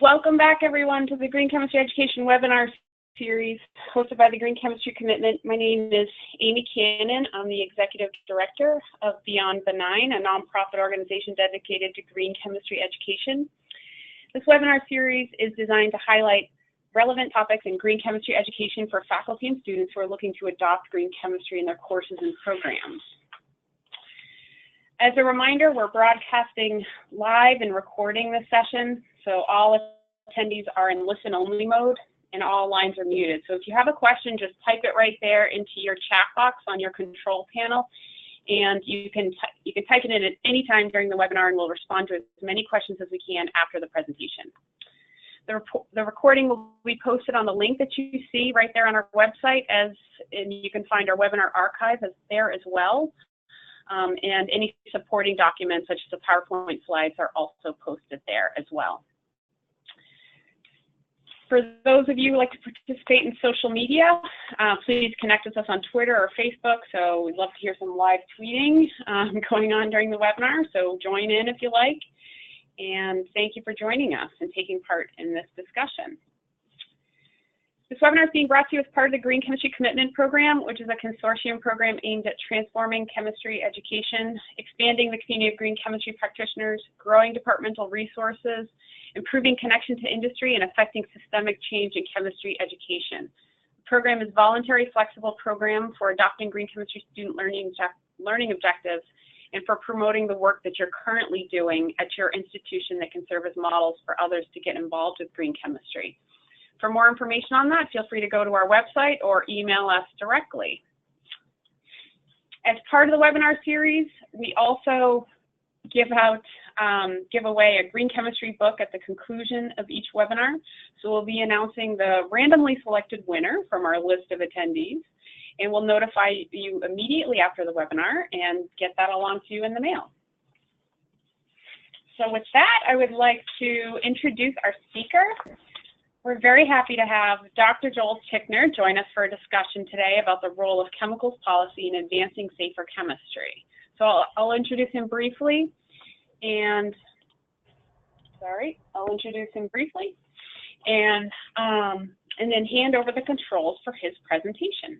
Welcome back, everyone, to the Green Chemistry Education webinar series hosted by the Green Chemistry Commitment. My name is Amy Cannon. I'm the Executive Director of Beyond Benign, a nonprofit organization dedicated to green chemistry education. This webinar series is designed to highlight relevant topics in green chemistry education for faculty and students who are looking to adopt green chemistry in their courses and programs. As a reminder, we're broadcasting live and recording this session, so all attendees are in listen-only mode and all lines are muted. So if you have a question, just type it right there into your chat box on your control panel, and you can type it in at any time during the webinar, and we'll respond to as many questions as we can after the presentation. The recording will be posted on the link that you see right there on our website, and you can find our webinar archive there as well. And any supporting documents, such as the PowerPoint slides, are also posted there as well. For those of you who like to participate in social media, please connect with us on Twitter or Facebook. So we'd love to hear some live tweeting going on during the webinar. So join in if you like. And thank you for joining us and taking part in this discussion. This webinar is being brought to you as part of the Green Chemistry Commitment Program, which is a consortium program aimed at transforming chemistry education, expanding the community of green chemistry practitioners, growing departmental resources, improving connection to industry, and affecting systemic change in chemistry education. The program is a voluntary, flexible program for adopting green chemistry student learning objectives and for promoting the work that you're currently doing at your institution that can serve as models for others to get involved with green chemistry. For more information on that, feel free to go to our website or email us directly. As part of the webinar series, we also give away a green chemistry book at the conclusion of each webinar. So we'll be announcing the randomly selected winner from our list of attendees, and we'll notify you immediately after the webinar and get that along to you in the mail. So with that, I would like to introduce our speaker. We're very happy to have Dr. Joel Ticknor join us for a discussion today about the role of chemicals policy in advancing safer chemistry. So I'll introduce him briefly, and then hand over the controls for his presentation.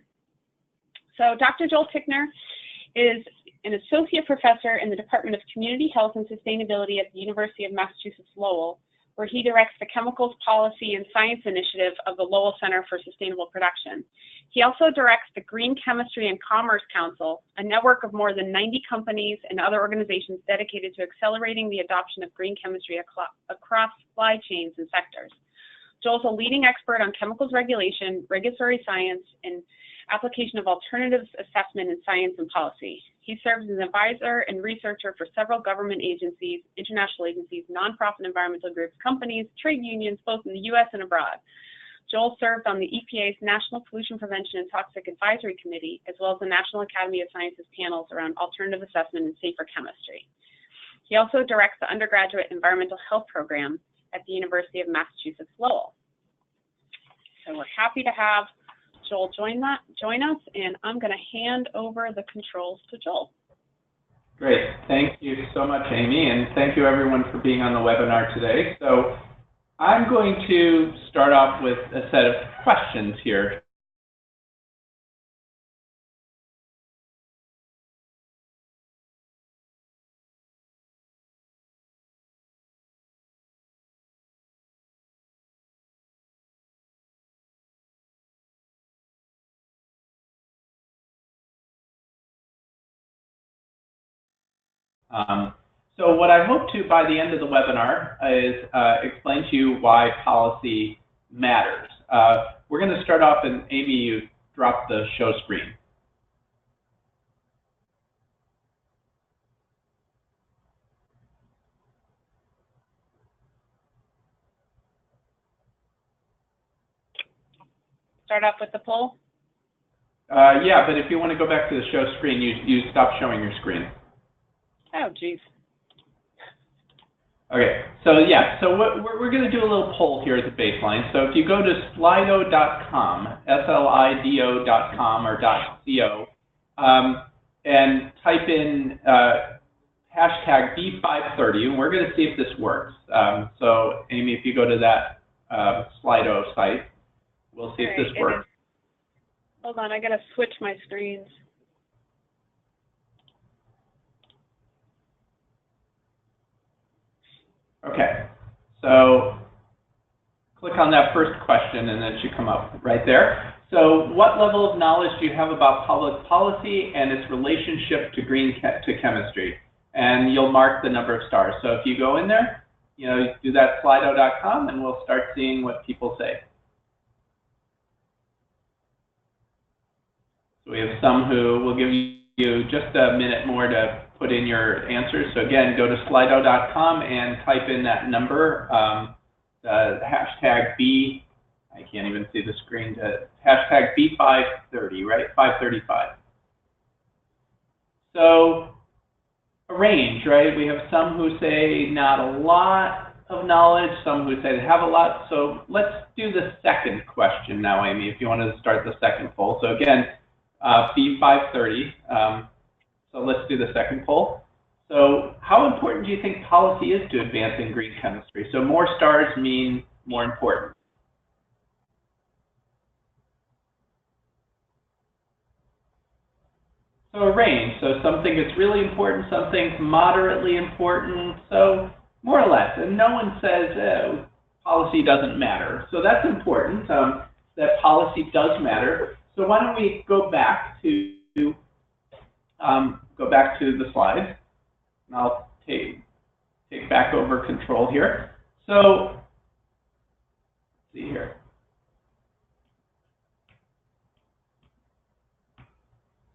So Dr. Joel Ticknor is an associate professor in the Department of Community Health and Sustainability at the University of Massachusetts Lowell, where he directs the Chemicals Policy and Science Initiative of the Lowell Center for Sustainable Production. He also directs the Green Chemistry and Commerce Council, a network of more than 90 companies and other organizations dedicated to accelerating the adoption of green chemistry across supply chains and sectors. Joel's a leading expert on chemicals regulation, regulatory science, and application of alternatives assessment in science and policy. He serves as an advisor and researcher for several government agencies, international agencies, nonprofit environmental groups, companies, trade unions, both in the U.S. and abroad. Joel served on the EPA's National Pollution Prevention and Toxic Advisory Committee, as well as the National Academy of Sciences panels around alternative assessment and safer chemistry. He also directs the undergraduate environmental health program at the University of Massachusetts Lowell. So we're happy to have Joel join us, and I'm going to hand over the controls to Joel. Great. Thank you so much, Amy, and thank you everyone for being on the webinar today. So I'm going to start off with a set of questions here. So what I hope to, by the end of the webinar, is explain to you why policy matters. We're going to start off, and Amy, you dropped the show screen. Start off with the poll? Yeah, but if you want to go back to the show screen, you stop showing your screen. Oh, geez. Okay, so yeah, so we're going to do a little poll here as a baseline. So if you go to slido.com, slido.com or .co, and type in hashtag B530, and we're going to see if this works. So, Amy, if you go to that Slido site, we'll see if this works. Hold on, I got to switch my screens. Okay, so click on that first question, and then it should come up right there. So, what level of knowledge do you have about public policy and its relationship to chemistry? And you'll mark the number of stars. So if you go in there, do that slido.com, and we'll start seeing what people say. So we have some who will give you just a minute more to put in your answers. So again, go to slido.com and type in that number, the hashtag B. I can't even see the screen. Hashtag B530, right? 535. So a range, right? We have some who say not a lot of knowledge, some who say they have a lot. So let's do the second question now, Amy, if you want to start the second poll. So again, B530. So let's do the second poll. So how important do you think policy is to advancing green chemistry? So more stars mean more important. So a range, so something that's really important, something moderately important, so more or less. And no one says policy doesn't matter. So that's important, that policy does matter. So why don't we go back to the slides, and I'll take back over control here. So let's see here.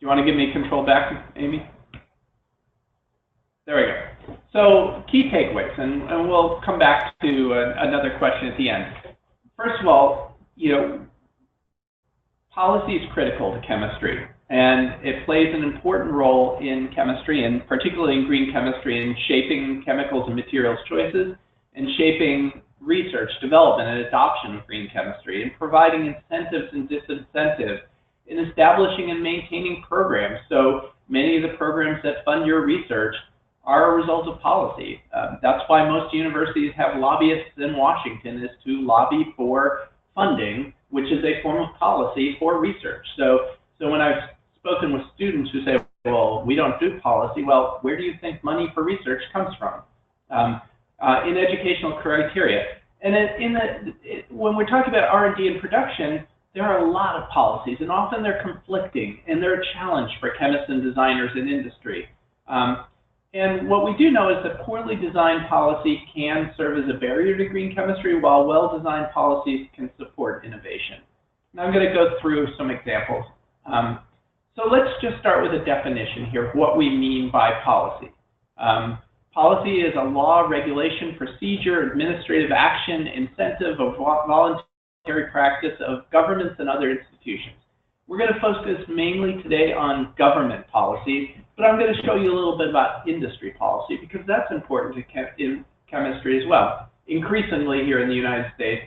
You want to give me control back, Amy? There we go. So key takeaways, and we'll come back to another question at the end. First of all, policy is critical to chemistry, and it plays an important role in chemistry, and particularly in green chemistry, in shaping chemicals and materials choices, and shaping research, development, and adoption of green chemistry, and providing incentives and disincentives in establishing and maintaining programs. So many of the programs that fund your research are a result of policy. That's why most universities have lobbyists in Washington, is to lobby for funding, which is a form of policy for research. So when I've spoken with students who say, well, we don't do policy, well, where do you think money for research comes from? In educational criteria. And when we're talking about R&D and production, there are a lot of policies, and often they're conflicting, and they're a challenge for chemists and designers in industry. And what we do know is that poorly designed policy can serve as a barrier to green chemistry, while well-designed policies can support innovation. Now I'm going to go through some examples. So let's just start with a definition here of what we mean by policy. Policy is a law, regulation, procedure, administrative action, incentive, or voluntary practice of governments and other institutions. We're going to focus mainly today on government policy, but I'm going to show you a little bit about industry policy, because that's important in chemistry as well. Increasingly here in the United States,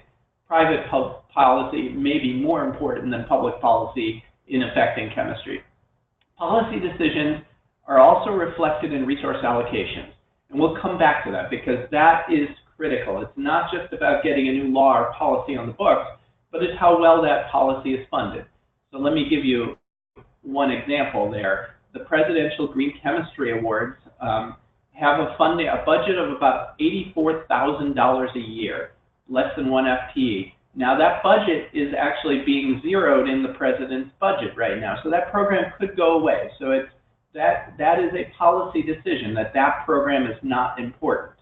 private policy may be more important than public policy in affecting chemistry. Policy decisions are also reflected in resource allocations, and we'll come back to that because that is critical. It's not just about getting a new law or policy on the books, but it's how well that policy is funded. So let me give you one example there. The Presidential Green Chemistry Awards have a budget of about $84,000 a year, less than 1 FTE. Now that budget is actually being zeroed in the president's budget right now, so that program could go away. So that is a policy decision, that program is not important.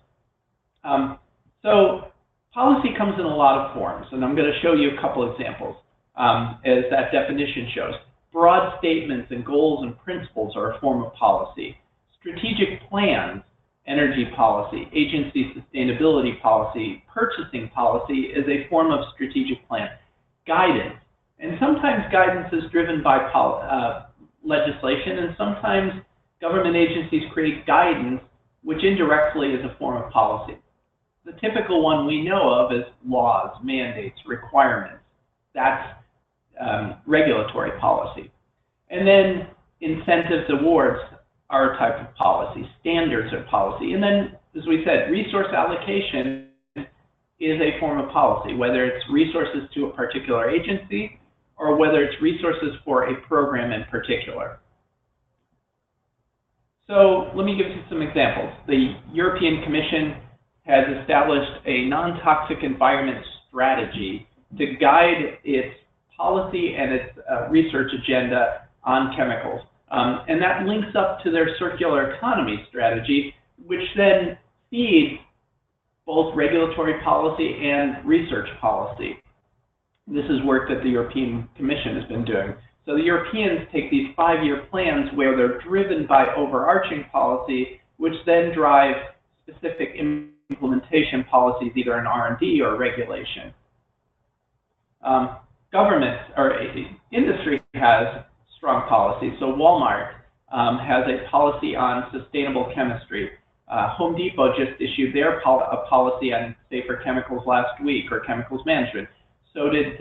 So policy comes in a lot of forms, and I'm going to show you a couple examples as that definition shows. Broad statements and goals and principles are a form of policy. Strategic plans, energy policy, agency sustainability policy, purchasing policy is a form of strategic plan. Guidance, and sometimes guidance is driven by legislation, and sometimes government agencies create guidance which indirectly is a form of policy. The typical one we know of is laws, mandates, requirements. That's regulatory policy. And then incentives, awards. are a type of policy. Standards are policy. And then, as we said, resource allocation is a form of policy, whether it's resources to a particular agency or whether it's resources for a program in particular. So let me give you some examples. The European Commission has established a non-toxic environment strategy to guide its policy and its research agenda on chemicals. And that links up to their circular economy strategy, which then feeds both regulatory policy and research policy. This is work that the European Commission has been doing. So the Europeans take these 5-year plans where they're driven by overarching policy, which then drive specific implementation policies, either in R&D or regulation. Government or industry has strong policy. So Walmart has a policy on sustainable chemistry. Home Depot just issued their policy on safer chemicals last week, or chemicals management. So did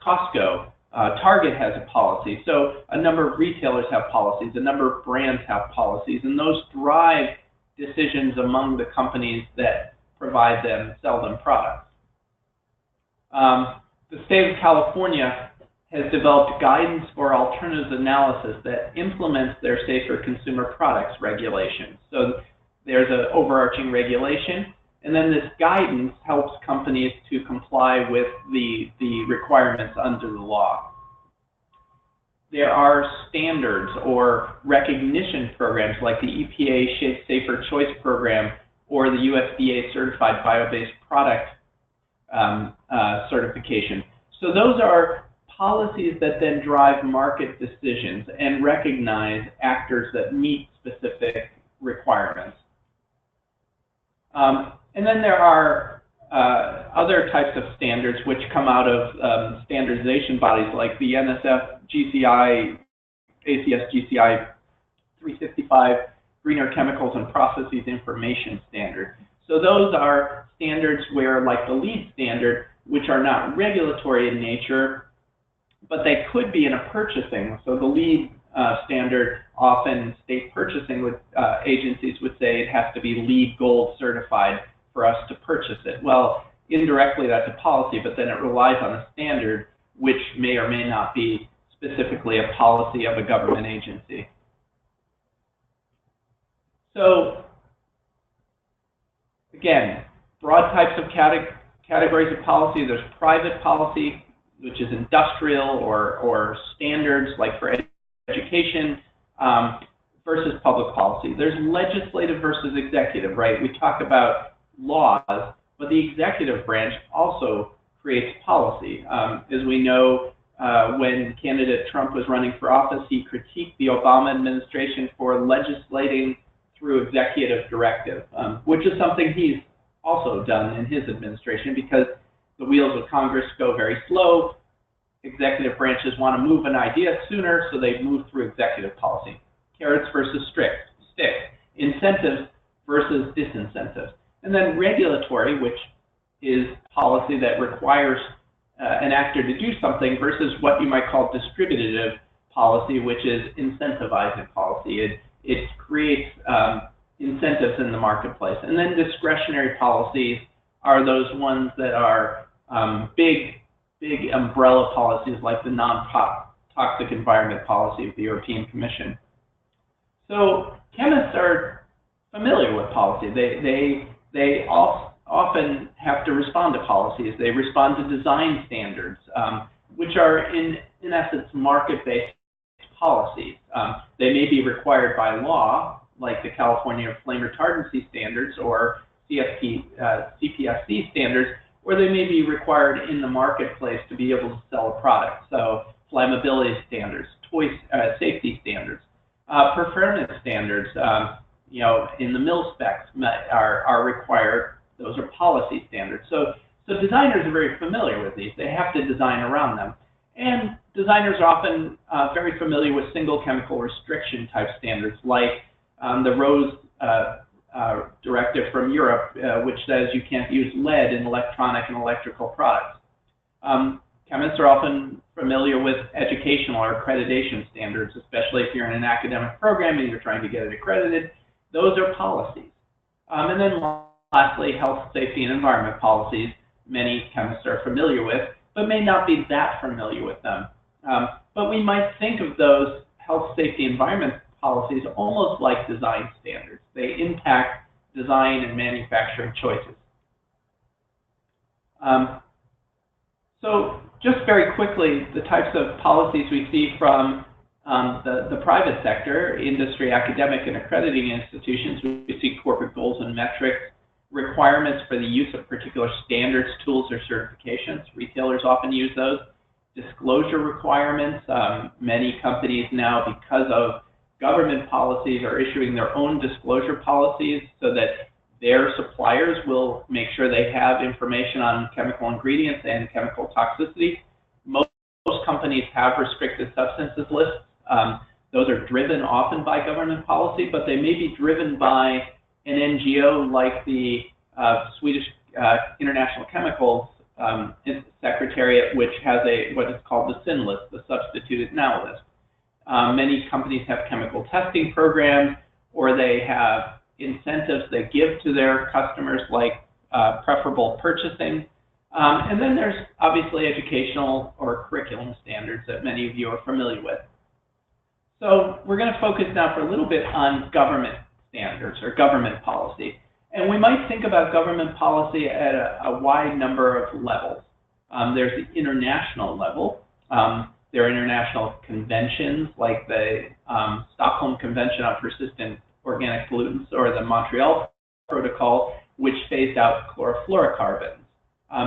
Costco. Target has a policy. So a number of retailers have policies, a number of brands have policies, and those drive decisions among the companies that provide them, sell them products. The state of California has developed guidance for alternatives analysis that implements their safer consumer products regulation. So there's an overarching regulation, and then this guidance helps companies to comply with the requirements under the law. There are standards or recognition programs like the EPA Safer Choice Program or the USDA Certified Bio-Based Product certification. So those are policies that then drive market decisions and recognize actors that meet specific requirements. And then there are other types of standards which come out of standardization bodies like the NSF GCI, ACS GCI 365 Greener Chemicals and Processes Information Standard. So those are standards where, like the LEED standard, which are not regulatory in nature, but they could be in a purchasing. So the LEED standard, often state purchasing agencies would say it has to be LEED Gold certified for us to purchase it. Well, indirectly that's a policy, but then it relies on a standard which may or may not be specifically a policy of a government agency. So again, broad types of categories of policy. There's private policy, which is industrial or standards like for education, versus public policy. There's legislative versus executive, right? We talk about laws, but the executive branch also creates policy. As we know, when candidate Trump was running for office, he critiqued the Obama administration for legislating through executive directive, which is something he's also done in his administration because the wheels of Congress go very slow. Executive branches want to move an idea sooner, so they move through executive policy. Carrots versus sticks, incentives versus disincentives. And then regulatory, which is policy that requires an actor to do something versus what you might call distributive policy, which is incentivizing policy. It creates incentives in the marketplace. And then discretionary policies are those ones that are big umbrella policies like the non-toxic environment policy of the European Commission. So chemists are familiar with policy. They often have to respond to policies. They respond to design standards, which are in essence market-based policies. They may be required by law, like the California Flame Retardancy Standards or CPSC standards, or they may be required in the marketplace to be able to sell a product. So flammability standards, safety standards, performance standards, in the mill specs are required. Those are policy standards. So designers are very familiar with these. They have to design around them. And designers are often very familiar with single chemical restriction type standards like the ROSE directive from Europe, which says you can't use lead in electronic and electrical products. chemists are often familiar with educational or accreditation standards, especially if you're in an academic program and you're trying to get it accredited. Those are policies. And then lastly, health, safety, and environment policies. Many chemists are familiar with, but may not be that familiar with them. But we might think of those health, safety, environment policies almost like design standards. They impact design and manufacturing choices. So just very quickly, the types of policies we see from the private sector, industry, academic, and accrediting institutions. We see corporate goals and metrics, requirements for the use of particular standards, tools, or certifications. Retailers often use those. Disclosure requirements. Many companies now, because of government policies, are issuing their own disclosure policies so that their suppliers will make sure they have information on chemical ingredients and chemical toxicity. Most companies have restricted substances lists. Those are driven often by government policy, but they may be driven by an NGO like the Swedish International Chemicals Secretariat, which has what is called the SIN list, the Substituted Now list. Many companies have chemical testing programs, or they have incentives they give to their customers, like preferable purchasing. And then there's obviously educational or curriculum standards that many of you are familiar with. So we're going to focus now for a little bit on government standards or government policy. And we might think about government policy at a wide number of levels. There's the international level. There are international conventions like the Stockholm Convention on Persistent Organic Pollutants, or the Montreal Protocol, which phased out chlorofluorocarbons.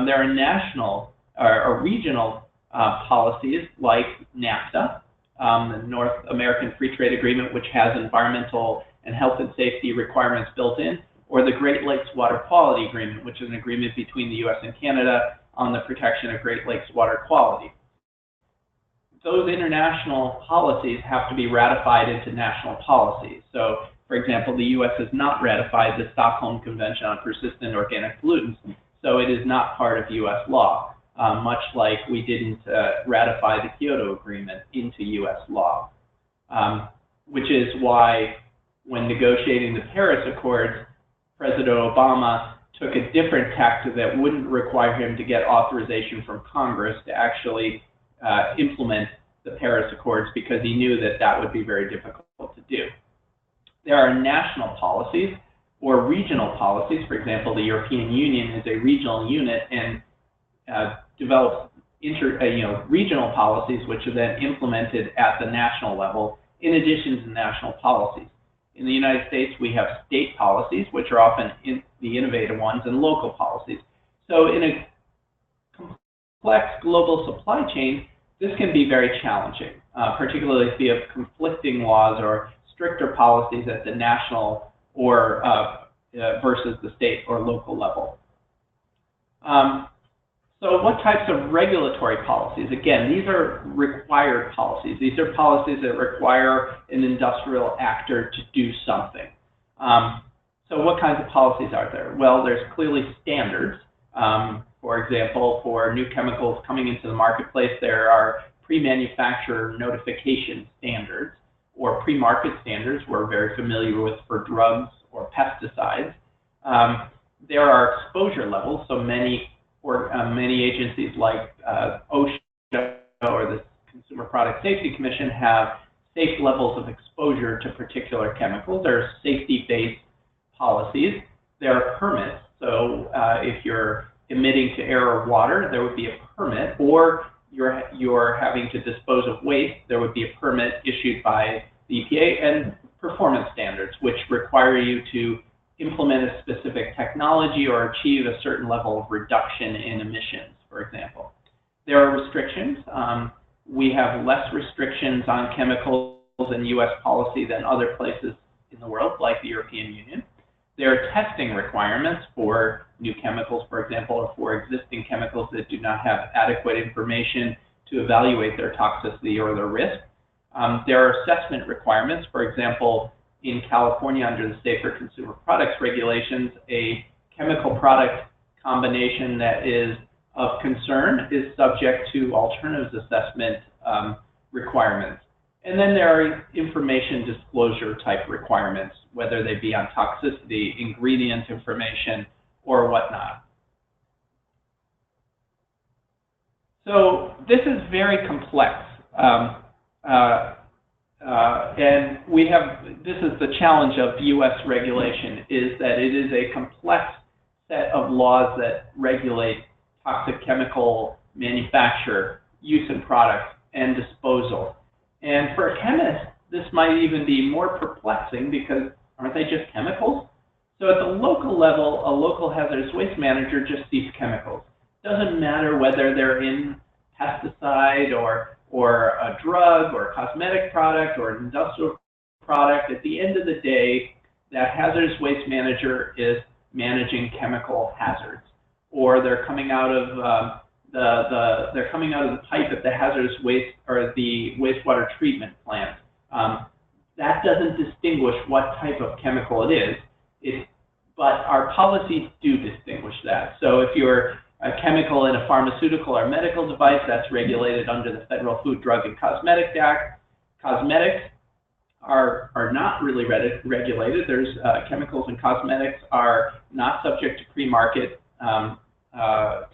There are national or regional policies like NAFTA, the North American Free Trade Agreement, which has environmental and health and safety requirements built in, or the Great Lakes Water Quality Agreement, which is an agreement between the U.S. and Canada on the protection of Great Lakes water quality. Those international policies have to be ratified into national policies. So, for example, the U.S. has not ratified the Stockholm Convention on Persistent Organic Pollutants, so it is not part of U.S. law, much like we didn't ratify the Kyoto Agreement into U.S. law, which is why when negotiating the Paris Accords, President Obama took a different tack that wouldn't require him to get authorization from Congress to actually implement the Paris Accords, because he knew that that would be very difficult to do. There are national policies or regional policies. For example, the European Union is a regional unit and develops regional policies, which are then implemented at the national level in addition to national policies. In the United States, we have state policies, which are often the innovative ones, and local policies. So in a complex global supply chain, this can be very challenging, particularly if you have conflicting laws or stricter policies at the national or versus the state or local level. So what types of regulatory policies? Again, these are required policies. These are policies that require an industrial actor to do something. So what kinds of policies are there? Well, there's clearly standards. For example, for new chemicals coming into the marketplace, there are pre-manufacturer notification standards, or pre-market standards we're very familiar with for drugs or pesticides. There are exposure levels, so many agencies like OSHA or the Consumer Product Safety Commission have safe levels of exposure to particular chemicals. There are safety-based policies. There are permits, so if you're emitting to air or water, there would be a permit, or you're having to dispose of waste, there would be a permit issued by the EPA, and performance standards, which require you to implement a specific technology or achieve a certain level of reduction in emissions, for example. There are restrictions. We have less restrictions on chemicals in U.S. policy than other places in the world, like the European Union. There are testing requirements for new chemicals, for example, or for existing chemicals that do not have adequate information to evaluate their toxicity or their risk. There are assessment requirements. For example, in California, under the Safer Consumer Products regulations, a chemical product combination that is of concern is subject to alternatives assessment requirements. And then there are information disclosure type requirements, whether they be on toxicity, ingredient information, or whatnot. So this is very complex. And this is the challenge of U.S. regulation, is that it is a complex set of laws that regulate toxic chemical manufacture, use in products, and disposal. And for a chemist, this might even be more perplexing because aren't they just chemicals? So at the local level, a local hazardous waste manager just sees chemicals. Doesn't matter whether they're in pesticide or a drug or a cosmetic product or an industrial product. At the end of the day, that hazardous waste manager is managing chemical hazards, or they're coming out of the pipe at the hazardous waste or the wastewater treatment plant. That doesn't distinguish what type of chemical it is, but our policies do distinguish that. So if you're a chemical in a pharmaceutical or medical device, that's regulated under the Federal Food, Drug, and Cosmetic Act. Cosmetics are not really regulated. There's chemicals and cosmetics are not subject to pre-market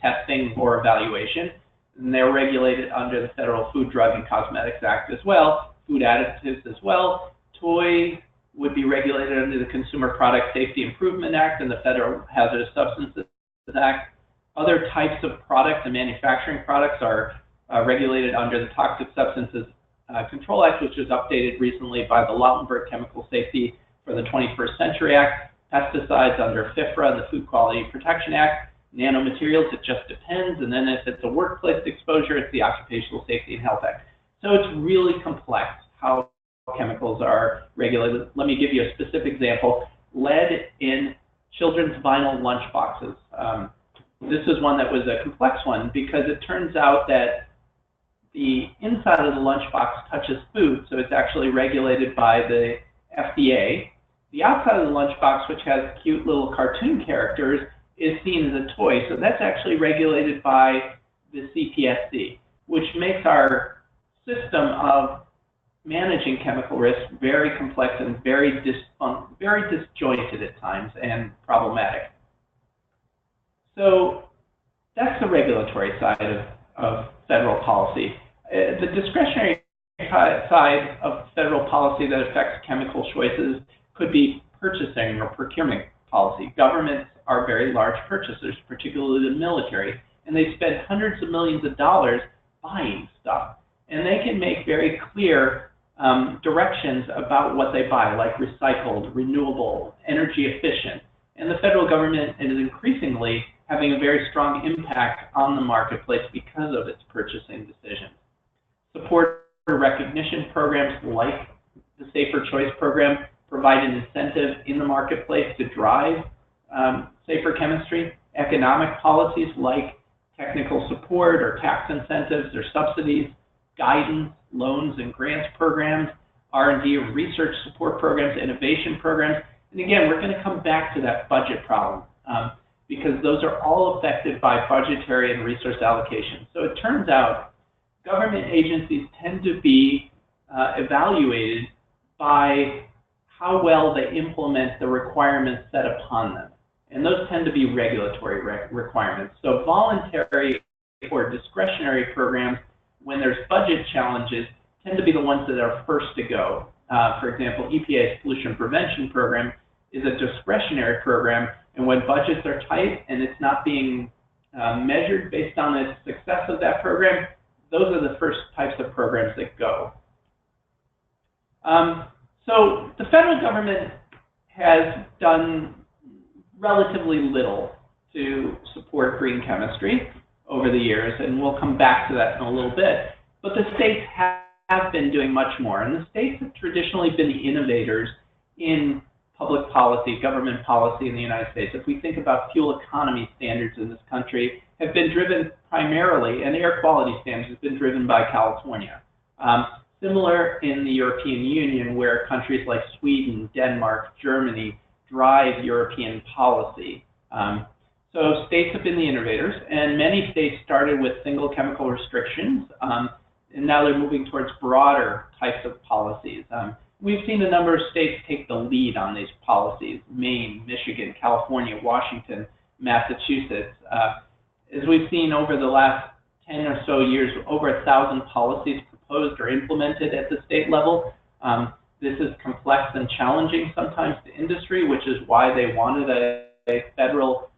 testing or evaluation, and they're regulated under the Federal Food, Drug, and Cosmetics Act as well. Food additives as well. Toys would be regulated under the Consumer Product Safety Improvement Act and the Federal Hazardous Substances Act. Other types of products and manufacturing products are regulated under the Toxic Substances Control Act, which was updated recently by the Lautenberg Chemical Safety for the 21st Century Act. Pesticides under FIFRA and the Food Quality Protection Act. Nanomaterials, it just depends. And then if it's a workplace exposure, it's the Occupational Safety and Health Act. So it's really complex how chemicals are regulated. Let me give you a specific example. Lead in children's vinyl lunch boxes. This is one that was a complex one because it turns out that the inside of the lunchbox touches food, so it's actually regulated by the FDA. The outside of the lunchbox, which has cute little cartoon characters, is seen as a toy, so that's actually regulated by the CPSC, which makes our system of managing chemical risk very complex and very disjointed at times and problematic. So that's the regulatory side of federal policy. The discretionary side of federal policy that affects chemical choices could be purchasing or procurement policy. Governments are very large purchasers, particularly the military, and they spend hundreds of millions of dollars buying stuff. And they can make very clear directions about what they buy, like recycled, renewable, energy efficient. And the federal government is increasingly having a very strong impact on the marketplace because of its purchasing decisions. Support recognition programs like the Safer Choice program provide an incentive in the marketplace to drive safer chemistry. Economic policies like technical support or tax incentives or subsidies, guidance, loans and grants programs, R&D or research support programs, innovation programs. And again, we're going to come back to that budget problem because those are all affected by budgetary and resource allocation. So it turns out government agencies tend to be evaluated by how well they implement the requirements set upon them. And those tend to be regulatory requirements. So voluntary or discretionary programs, when there's budget challenges, tend to be the ones that are first to go. For example, EPA's pollution prevention program is a discretionary program, and when budgets are tight and it's not being measured based on the success of that program, those are the first types of programs that go. So the federal government has done relatively little to support green chemistry over the years, and we'll come back to that in a little bit. But the states have been doing much more, and the states have traditionally been the innovators in public policy, government policy in the United States. If we think about fuel economy standards in this country, have been driven primarily, and air quality standards have been driven by California. Similar in the European Union, where countries like Sweden, Denmark, Germany drive European policy. So states have been the innovators, and many states started with single chemical restrictions, and now they're moving towards broader types of policies. We've seen a number of states take the lead on these policies: Maine, Michigan, California, Washington, Massachusetts. As we've seen over the last 10 or so years, over 1,000 policies proposed or implemented at the state level. This is complex and challenging sometimes to industry, which is why they wanted a federal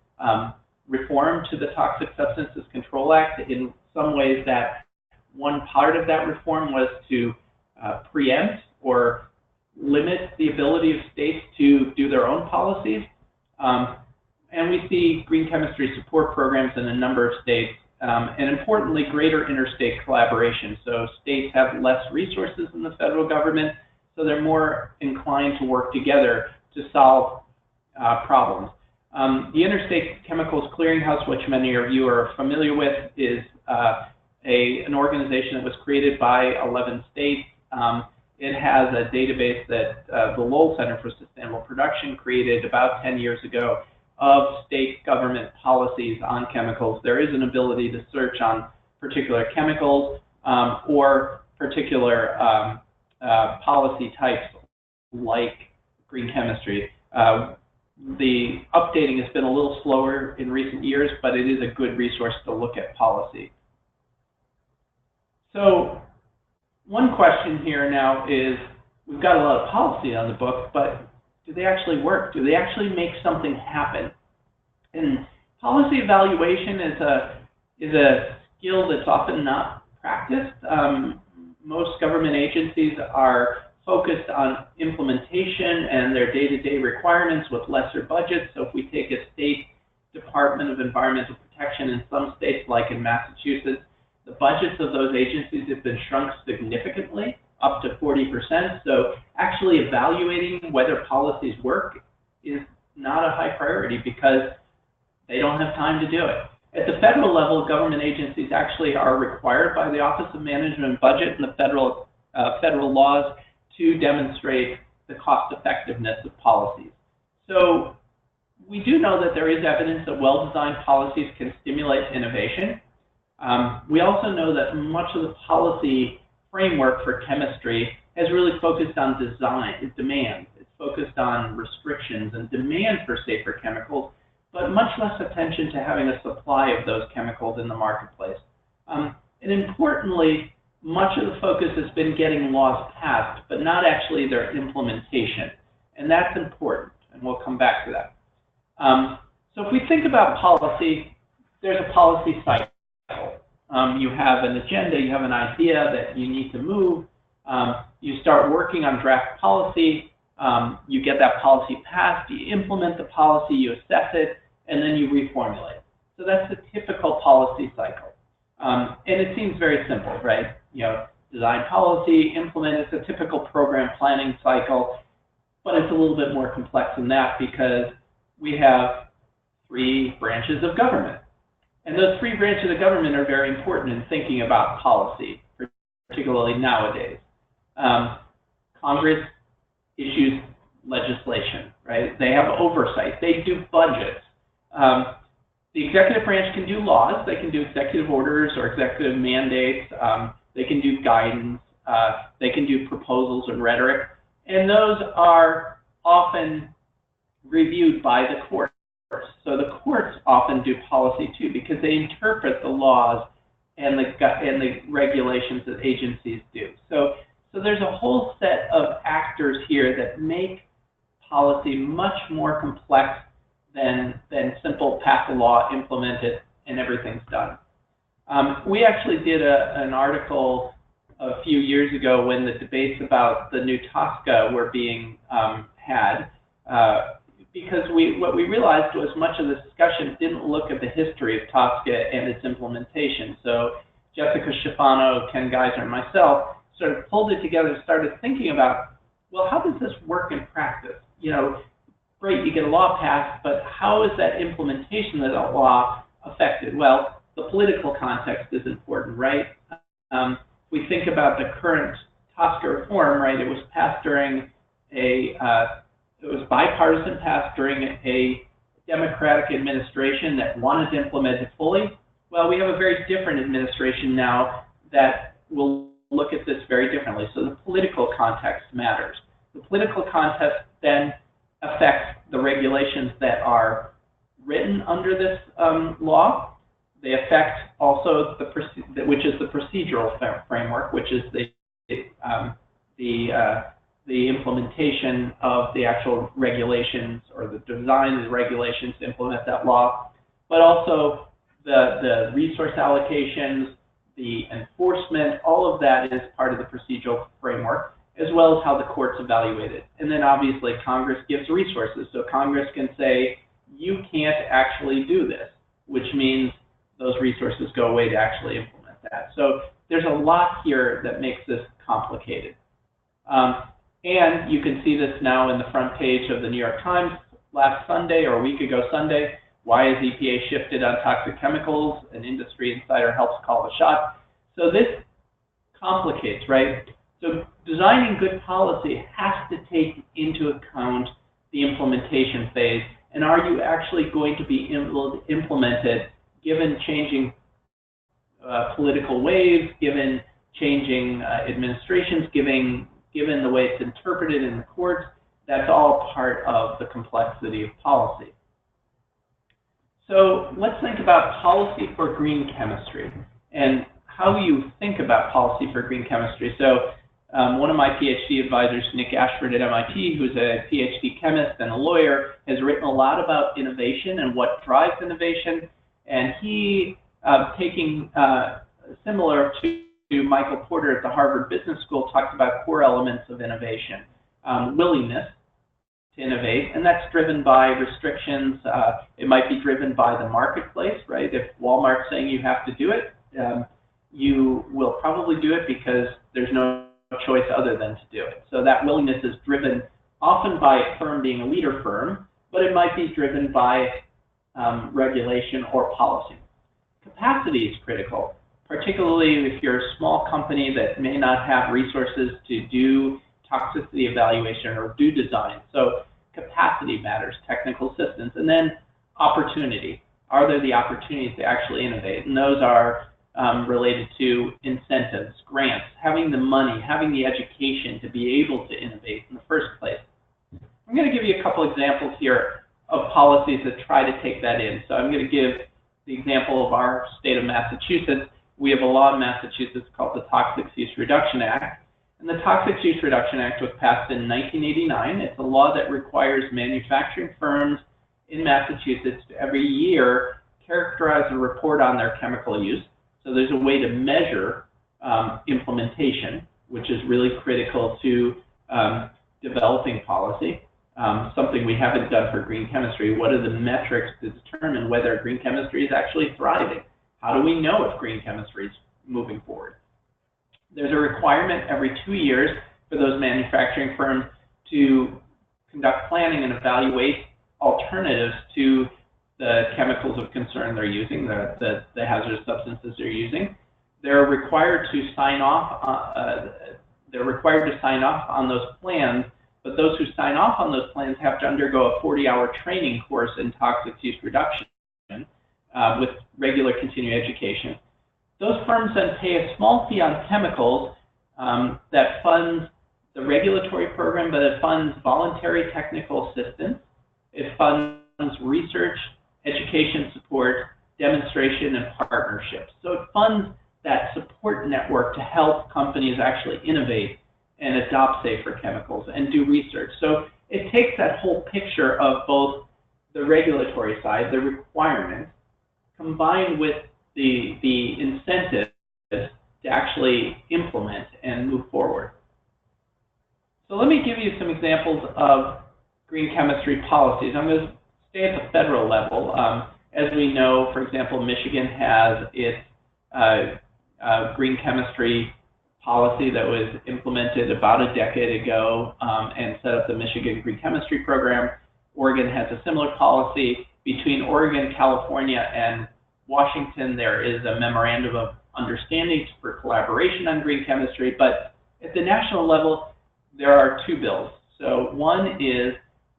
reform to the Toxic Substances Control Act. In some ways, that one part of that reform was to preempt or limit the ability of states to do their own policies. And we see green chemistry support programs in a number of states, and importantly, greater interstate collaboration. So states have less resources than the federal government, so they're more inclined to work together to solve problems. The Interstate Chemicals Clearinghouse, which many of you are familiar with, is an organization that was created by 11 states. It has a database that the Lowell Center for Sustainable Production created about 10 years ago of state government policies on chemicals. There is an ability to search on particular chemicals or particular policy types like green chemistry. The updating has been a little slower in recent years, but it is a good resource to look at policy. So one question here now is, we've got a lot of policy on the book, but do they actually work? Do they actually make something happen? And policy evaluation is a skill that's often not practiced. Most government agencies are focused on implementation and their day-to-day requirements with lesser budgets. So if we take a state Department of Environmental Protection in some states, like in Massachusetts, the budgets of those agencies have been shrunk significantly, up to 40%. So actually evaluating whether policies work is not a high priority because they don't have time to do it. At the federal level, government agencies actually are required by the Office of Management and Budget and the federal laws to demonstrate the cost effectiveness of policies. So we do know that there is evidence that well-designed policies can stimulate innovation. We also know that much of the policy framework for chemistry has really focused on demand. It's focused on restrictions and demand for safer chemicals, but much less attention to having a supply of those chemicals in the marketplace. And importantly, much of the focus has been getting laws passed, but not actually their implementation. And that's important, and we'll come back to that. So if we think about policy, there's a policy cycle. You have an agenda, you have an idea that you need to move, you start working on draft policy, you get that policy passed, you implement the policy, you assess it, and then you reformulate. So that's the typical policy cycle. And it seems very simple, right? You know, design policy, implement, it's a typical program planning cycle, but it's a little bit more complex than that because we have 3 branches of government. And those 3 branches of government are very important in thinking about policy, particularly nowadays. Congress issues legislation, right? They have oversight. They do budgets. The executive branch can do laws. They can do executive orders or executive mandates. They can do guidance. They can do proposals and rhetoric. And those are often reviewed by the courts. So the courts often do policy too because they interpret the laws and the regulations that agencies do. So there's a whole set of actors here that make policy much more complex than simple pass a law, implement it, and everything's done. We actually did an article a few years ago when the debates about the new TSCA were being had, because what we realized was much of the discussion didn't look at the history of TSCA and its implementation. So Jessica Schifano, Ken Geiser, and myself sort of pulled it together and started thinking about, well, how does this work in practice? You know, great, you get a law passed, but how is that implementation of that law affected? Well, the political context is important, right? We think about the current TSCA reform, right? It was passed during it was bipartisan, passed during a democratic administration that wanted to implement it fully. Well, we have a very different administration now that will look at this very differently. So the political context matters. The political context then affects the regulations that are written under this law. They affect also which is the procedural framework, which is the implementation of the actual regulations or the design of the regulations to implement that law, but also the resource allocations, the enforcement, all of that is part of the procedural framework, as well as how the courts evaluate it. And then obviously Congress gives resources. So Congress can say, you can't actually do this, which means those resources go away to actually implement that. So there's a lot here that makes this complicated. And you can see this now in the front page of the New York Times last Sunday or a week ago Sunday. Why has EPA shifted on toxic chemicals? An industry insider helps call the shot. So this complicates, right? So designing good policy has to take into account the implementation phase. And are you actually going to be implemented given changing political waves, given changing administrations, given the way it's interpreted in the courts? That's all part of the complexity of policy. So let's think about policy for green chemistry and how you think about policy for green chemistry. So one of my PhD advisors, Nick Ashford at MIT, who's a PhD chemist and a lawyer, has written a lot about innovation and what drives innovation. And he, similar to Michael Porter at the Harvard Business School, talks about core elements of innovation, willingness to innovate, and that's driven by restrictions. It might be driven by the marketplace, right? If Walmart's saying you have to do it, you will probably do it because there's no choice other than to do it. So that willingness is driven often by a firm being a leader firm, but it might be driven by regulation or policy. Capacity is critical, particularly if you're a small company that may not have resources to do toxicity evaluation or do design. So capacity matters, technical assistance, and then opportunity. Are there the opportunities to actually innovate? And those are related to incentives, grants, having the money, having the education to be able to innovate in the first place. I'm going to give you a couple examples here of policies that try to take that in. So I'm going to give the example of our state of Massachusetts. We have a law in Massachusetts called the Toxic Use Reduction Act. And the Toxic Use Reduction Act was passed in 1989. It's a law that requires manufacturing firms in Massachusetts to every year characterize and report on their chemical use. So there's a way to measure implementation, which is really critical to developing policy. Something we haven't done for green chemistry. What are the metrics to determine whether green chemistry is actually thriving? How do we know if green chemistry is moving forward? There's a requirement every 2 years for those manufacturing firms to conduct planning and evaluate alternatives to the chemicals of concern they're using, the hazardous substances they're using. They're required to sign off. On those plans, but those who sign off on those plans have to undergo a 40-hour training course in toxic use reduction with regular continuing education. Those firms then pay a small fee on chemicals that funds the regulatory program, but it funds voluntary technical assistance. It funds research, education support, demonstration, and partnerships. So it funds that support network to help companies actually innovate and adopt safer chemicals and do research. So it takes that whole picture of both the regulatory side, the requirements, combined with the incentives to actually implement and move forward. So let me give you some examples of green chemistry policies. I'm going to stay at the federal level. As we know, for example, Michigan has its green chemistry policy that was implemented about a decade ago and set up the Michigan Green Chemistry Program. Oregon has a similar policy. Between Oregon, California, and Washington, there is a memorandum of understanding for collaboration on green chemistry, but at the national level, there are two bills. So one is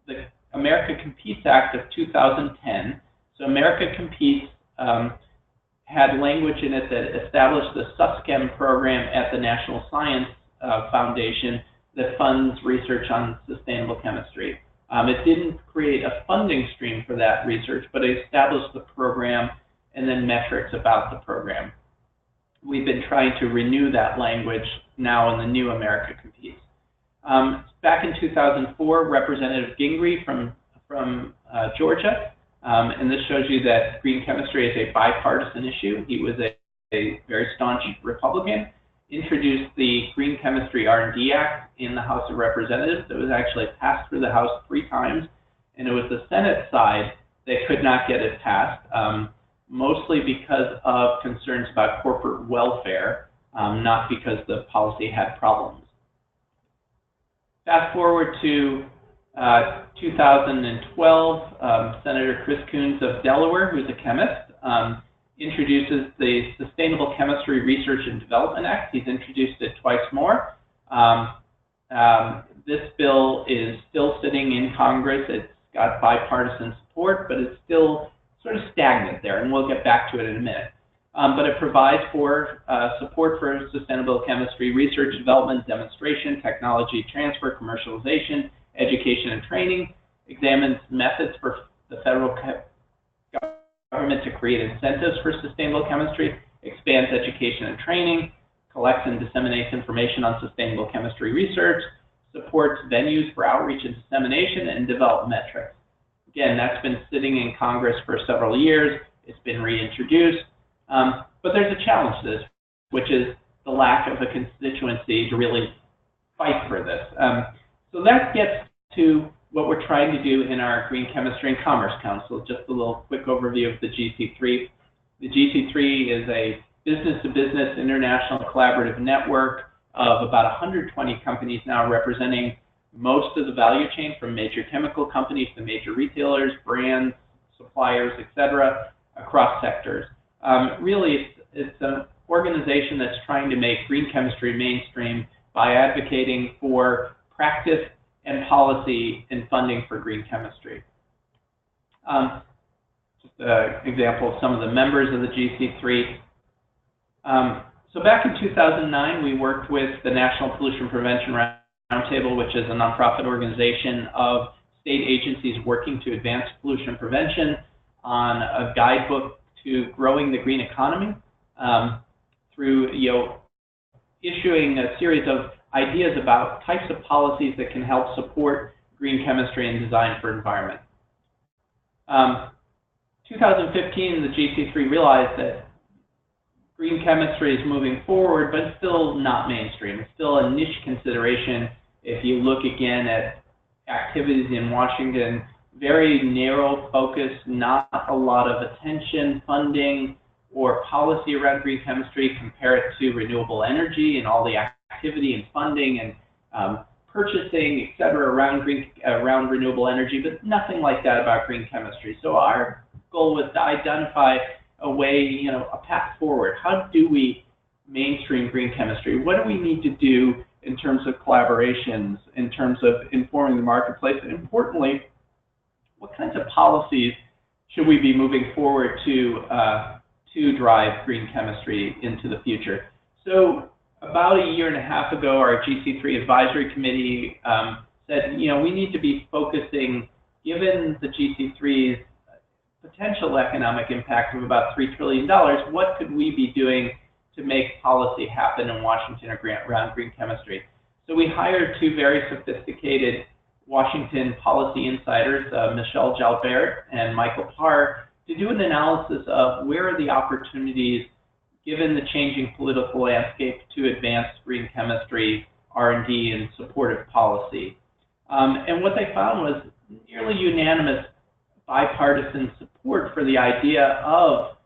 the America Competes Act of 2010. So America Competes had language in it that established the SUSCHEM program at the National Science Foundation that funds research on sustainable chemistry. It didn't create a funding stream for that research, but it established the program and then metrics about the program. We've been trying to renew that language now in the new America Competes. Back in 2004, Representative Gingrey from Georgia, and this shows you that green chemistry is a bipartisan issue. He was a very staunch Republican, introduced the Green Chemistry R&D Act in the House of Representatives. It was actually passed through the House 3 times, and it was the Senate side that could not get it passed, mostly because of concerns about corporate welfare, not because the policy had problems. Fast forward to 2012, Senator Chris Coons of Delaware, who's a chemist, introduces the Sustainable Chemistry Research and Development Act. He's introduced it twice more. This bill is still sitting in Congress. It's got bipartisan support, but it's still sort of stagnant there, and we'll get back to it in a minute. But it provides for support for sustainable chemistry research, development, demonstration, technology transfer, commercialization, education and training, examines methods for the federal government to create incentives for sustainable chemistry, expands education and training, collects and disseminates information on sustainable chemistry research, supports venues for outreach and dissemination, and develop metrics. Again, that's been sitting in Congress for several years. It's been reintroduced. But there's a challenge to this, which is the lack of a constituency to really fight for this. So that gets to what we're trying to do in our Green Chemistry and Commerce Council. Just a little quick overview of the GC3. The GC3 is a business-to-business international collaborative network of about 120 companies now, representing most of the value chain, from major chemical companies to major retailers, brands, suppliers, etc., across sectors. Really, it's an organization that's trying to make green chemistry mainstream by advocating for practice and policy and funding for green chemistry. Just an example of some of the members of the GC3. So back in 2009, we worked with the National Pollution Prevention Roundtable, which is a nonprofit organization of state agencies working to advance pollution prevention, on a guidebook to growing the green economy through issuing a series of ideas about types of policies that can help support green chemistry and design for environment. 2015, the GC3 realized that green chemistry is moving forward, but it's still not mainstream. It's still a niche consideration. If you look again at activities in Washington, very narrow focus, not a lot of attention, funding, or policy around green chemistry. Compare it to renewable energy and all the activity and funding and purchasing, et cetera, around renewable energy, but nothing like that about green chemistry. So our goal was to identify a way, a path forward. How do we mainstream green chemistry? What do we need to do in terms of collaborations, in terms of informing the marketplace, and importantly, what kinds of policies should we be moving forward to drive green chemistry into the future? So about a year and a half ago, our GC3 Advisory Committee said, we need to be focusing, given the GC3's potential economic impact of about $3 trillion, what could we be doing to make policy happen in Washington around green chemistry? So we hired two very sophisticated Washington policy insiders, Michelle Jalbert and Michael Parr, to do an analysis of where are the opportunities, given the changing political landscape, to advance green chemistry, R&D, and supportive policy. And what they found was nearly unanimous bipartisan support for the idea of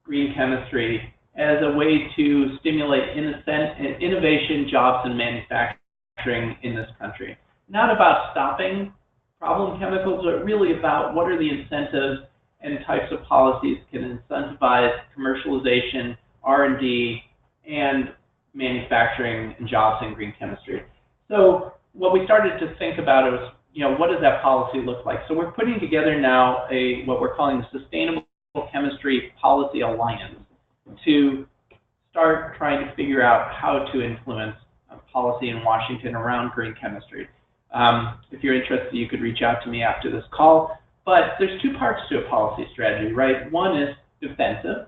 green chemistry as a way to stimulate innovation, jobs, and manufacturing in this country. Not about stopping problem chemicals, but really about what are the incentives and types of policies can incentivize commercialization, R&D, and manufacturing and jobs in green chemistry. So what we started to think about what does that policy look like? So we're putting together now what we're calling the Sustainable Chemistry Policy Alliance to start trying to figure out how to influence policy in Washington around green chemistry. If you're interested, you could reach out to me after this call. But there's two parts to a policy strategy, right? One is defensive.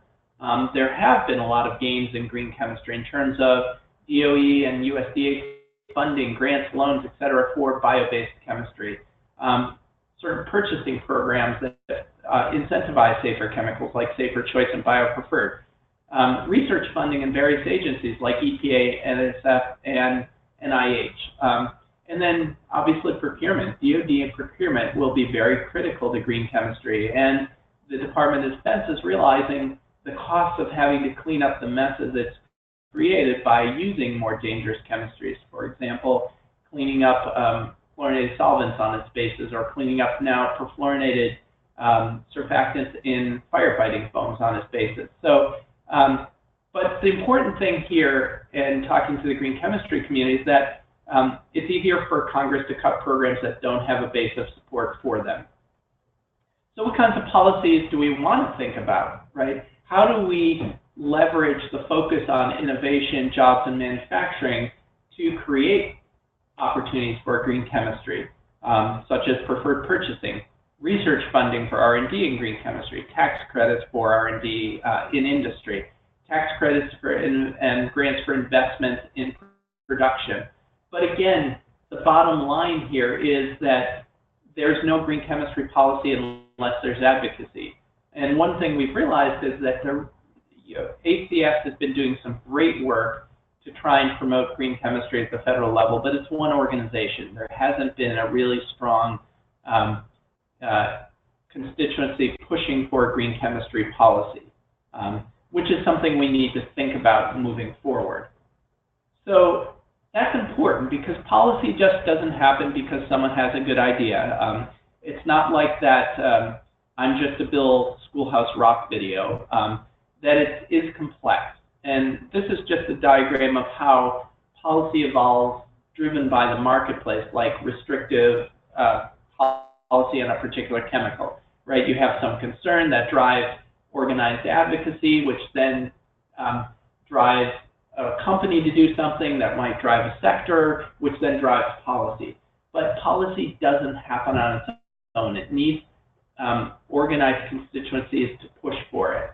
There have been a lot of gains in green chemistry in terms of DOE and USDA funding, grants, loans, et cetera, for bio-based chemistry. Sort of purchasing programs that incentivize safer chemicals like Safer Choice and BioPreferred. Research funding in various agencies like EPA, NSF, and NIH. And then obviously procurement. DOD and procurement will be very critical to green chemistry. And the Department of Defense is realizing the cost of having to clean up the messes it's created by using more dangerous chemistries. For example, cleaning up fluorinated solvents on its bases, or cleaning up now perfluorinated surfactants in firefighting foams on its bases. So, but the important thing here in talking to the green chemistry community is that it's easier for Congress to cut programs that don't have a base of support for them. So what kinds of policies do we want to think about, right? How do we leverage the focus on innovation, jobs, and manufacturing to create opportunities for green chemistry, such as preferred purchasing, research funding for R&D in green chemistry, tax credits for R&D in industry, tax credits for and grants for investment in production. But again, the bottom line here is that there's no green chemistry policy unless there's advocacy. And one thing we've realized is that ACS has been doing some great work to try and promote green chemistry at the federal level, but it's one organization. There hasn't been a really strong constituency pushing for green chemistry policy, which is something we need to think about moving forward. So that's important because policy just doesn't happen because someone has a good idea. It's not like that I'm just a Bill Schoolhouse Rock video, that it is complex. And this is just a diagram of how policy evolves driven by the marketplace, like restrictive policy on a particular chemical, right? You have some concern that drives organized advocacy, which then drives a company to do something that might drive a sector, which then drives policy. But policy doesn't happen on its own. It needs organized constituencies to push for it.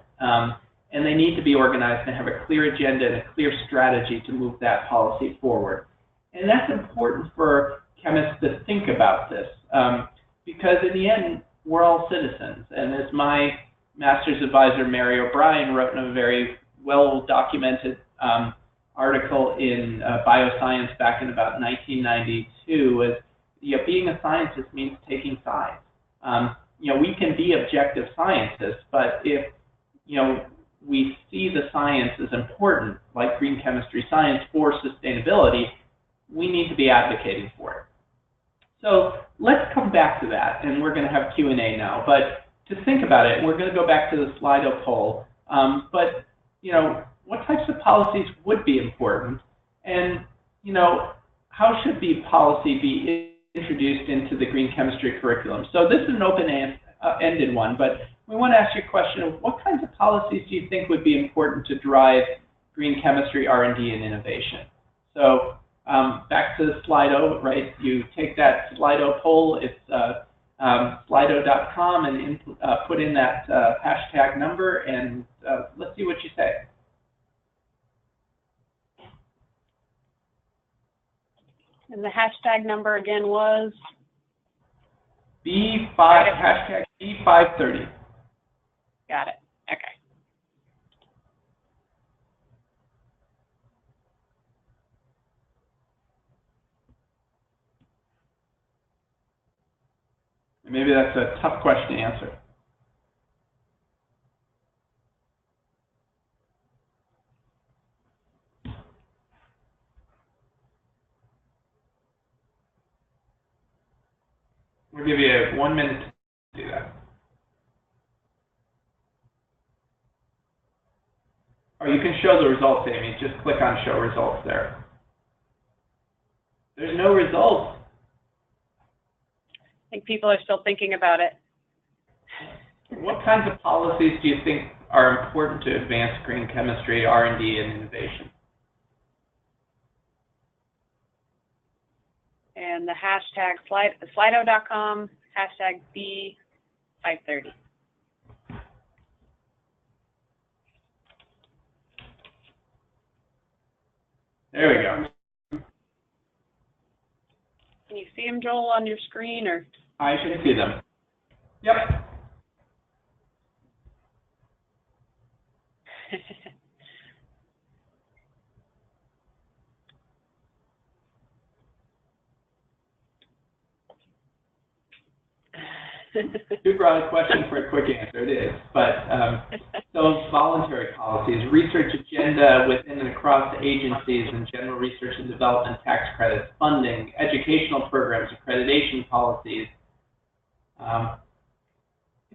And they need to be organized and have a clear agenda and a clear strategy to move that policy forward. And that's important for chemists to think about this, because in the end, we're all citizens. And as my master's advisor, Mary O'Brien, wrote in a very well-documented article in Bioscience back in about 1992, was being a scientist means taking sides. We can be objective scientists, but if we see the science as important, like green chemistry science, for sustainability, we need to be advocating for it. So let's come back to that, and we're going to have Q&A now. But to think about it, we're going to go back to the Slido poll. But what types of policies would be important, and how should the policy be introduced into the green chemistry curriculum? So this is an open-ended one, but we want to ask you a question of what kinds of policies do you think would be important to drive green chemistry R&D and innovation? So back to Slido, right? You take that Slido poll, it's slido.com, and put in that hashtag number, and let's see what you say. And the hashtag number again was? B5, hashtag B530. Got it. Okay. Maybe that's a tough question to answer. We'll give you 1 minute to do that. Or you can show the results, Amy. Just click on show results there. There's no results. think people are still thinking about it. What kinds of policies do you think are important to advance green chemistry, R&D, and innovation? And the hashtag slido.com, hashtag B530. There we go. Can you see them, Joel, on your screen? Or I should see them. Yep. Too broad a question for a quick answer, it is. But those voluntary policies, research agenda within and across agencies and general research and development tax credits, funding, educational programs, accreditation policies.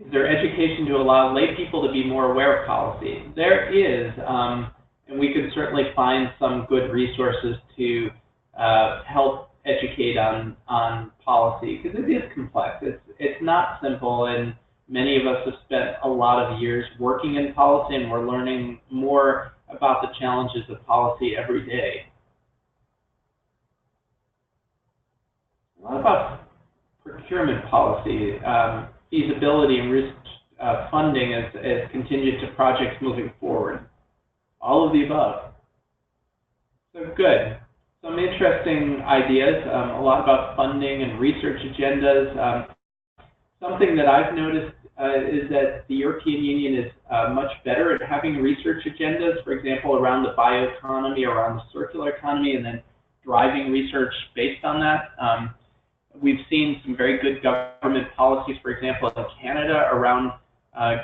Is there education to allow lay people to be more aware of policy? There is, and we could certainly find some good resources to help educate on policy, because it is complex. It's not simple, and many of us have spent a lot of years working in policy, and we're learning more about the challenges of policy every day. A lot about procurement policy, feasibility and risk funding as contingent to projects moving forward. All of the above. So good. Some interesting ideas, a lot about funding and research agendas. Something that I've noticed is that the European Union is much better at having research agendas, for example, around the bioeconomy, around the circular economy, and then driving research based on that. We've seen some very good government policies, for example, in Canada around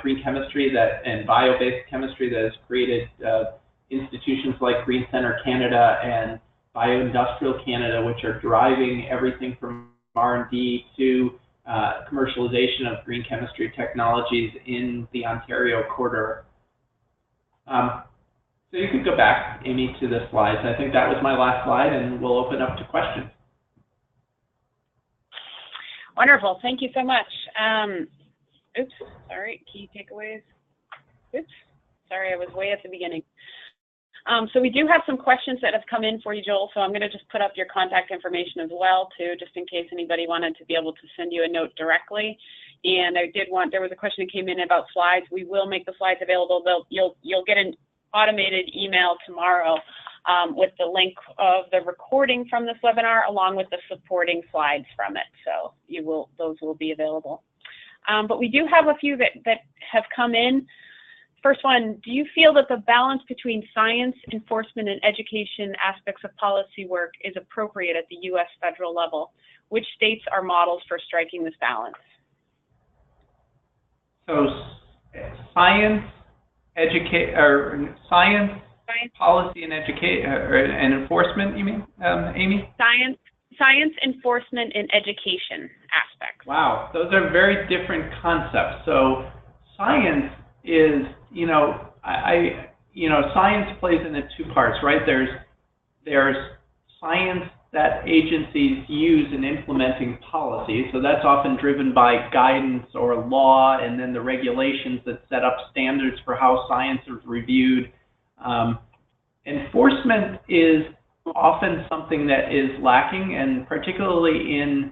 green chemistry and bio-based chemistry that has created institutions like Green Center Canada and Bioindustrial Canada, which are driving everything from R&D to commercialization of green chemistry technologies in the Ontario corridor. So you could go back, Amy, to the slides. I think that was my last slide, and we'll open up to questions. Wonderful. Thank you so much. Oops, sorry, key takeaways. Oops, sorry, I was way at the beginning. So we do have some questions that have come in for you, Joel, so I'm going to just put up your contact information as well, too, just in case anybody wanted to be able to send you a note directly. And there was a question that came in about slides. We will make the slides available. You'll get an automated email tomorrow with the link of the recording from this webinar, along with the supporting slides from it. So those will be available. But we do have a few that have come in. First one, do you feel that the balance between science, enforcement, and education aspects of policy work is appropriate at the U.S. federal level? Which states are models for striking this balance? So science, policy, and and enforcement, you mean, Amy? Science, enforcement, and education aspects. Wow, those are very different concepts. So science is, science plays into two parts, right? There's science that agencies use in implementing policy. So that's often driven by guidance or law, and then the regulations that set up standards for how science is reviewed. Enforcement is often something that is lacking, and particularly in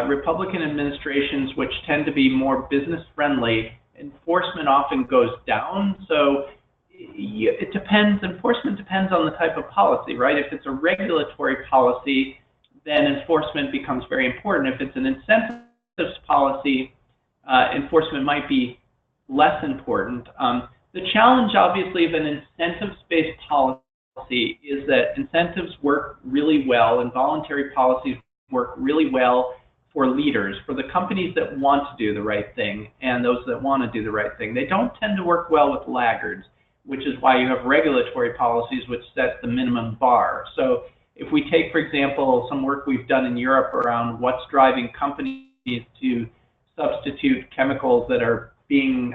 Republican administrations, which tend to be more business-friendly, enforcement often goes down. So it depends. Enforcement depends on the type of policy, right? If it's a regulatory policy, then enforcement becomes very important. If it's an incentives policy, enforcement might be less important. The challenge, obviously, of an incentives-based policy is that incentives work really well, and voluntary policies work really well for leaders, for the companies that want to do the right thing and those that want to do the right thing. They don't tend to work well with laggards, which is why you have regulatory policies which set the minimum bar. So if we take, for example, some work we've done in Europe around what's driving companies to substitute chemicals that are being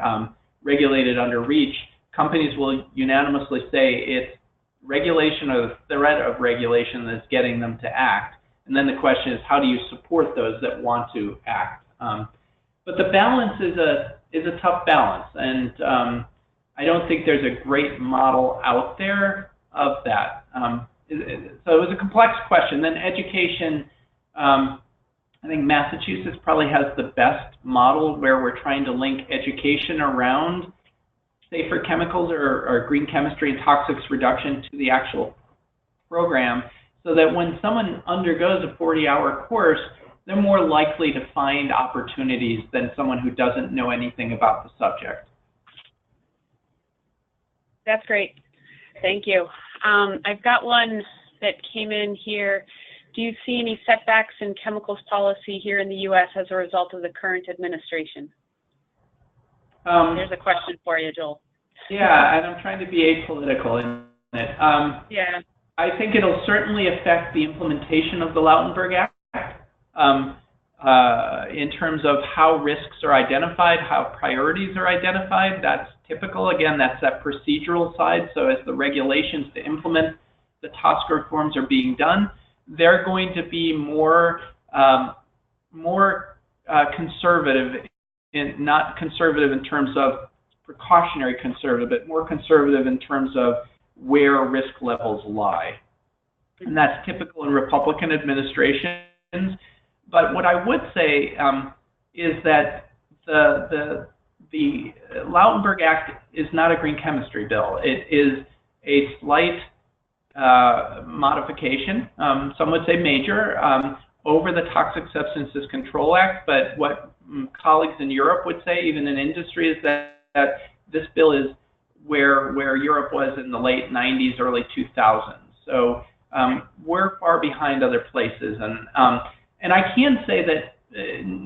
regulated under REACH, companies will unanimously say it's regulation or the threat of regulation that's getting them to act. And then the question is, how do you support those that want to act? But the balance is a tough balance, and I don't think there's a great model out there of that. So it was a complex question. Then education, I think Massachusetts probably has the best model where we're trying to link education around safer chemicals or green chemistry and toxics reduction to the actual program, so that when someone undergoes a 40-hour course, they're more likely to find opportunities than someone who doesn't know anything about the subject. That's great. Thank you. I've got one that came in here. Do you see any setbacks in chemicals policy here in the U.S. as a result of the current administration? There's a question for you, Joel. Yeah, and I'm trying to be apolitical in it. Yeah. I think it'll certainly affect the implementation of the Lautenberg Act in terms of how risks are identified, how priorities are identified. That's typical. Again, that's that procedural side. So as the regulations to implement the TSC reforms are being done, they're going to be more conservative, not conservative in terms of precautionary conservative, but more conservative in terms of where risk levels lie. And that's typical in Republican administrations. But what I would say is that the Lautenberg Act is not a green chemistry bill. It is a slight modification, some would say major, over the Toxic Substances Control Act. But what colleagues in Europe would say, even in industry, is that this bill is where Europe was in the late 90s, early 2000s. So we're far behind other places. And I can say that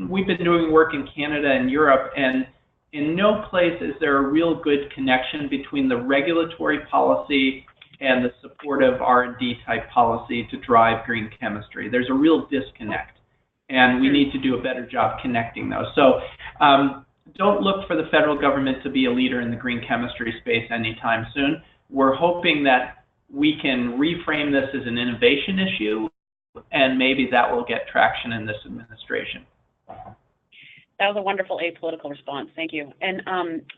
we've been doing work in Canada and Europe, and in no place is there a real good connection between the regulatory policy and the supportive R&D type policy to drive green chemistry. There's a real disconnect, and we need to do a better job connecting those. So don't look for the federal government to be a leader in the green chemistry space anytime soon. We're hoping that we can reframe this as an innovation issue, and maybe that will get traction in this administration. That was a wonderful apolitical response. Thank you. And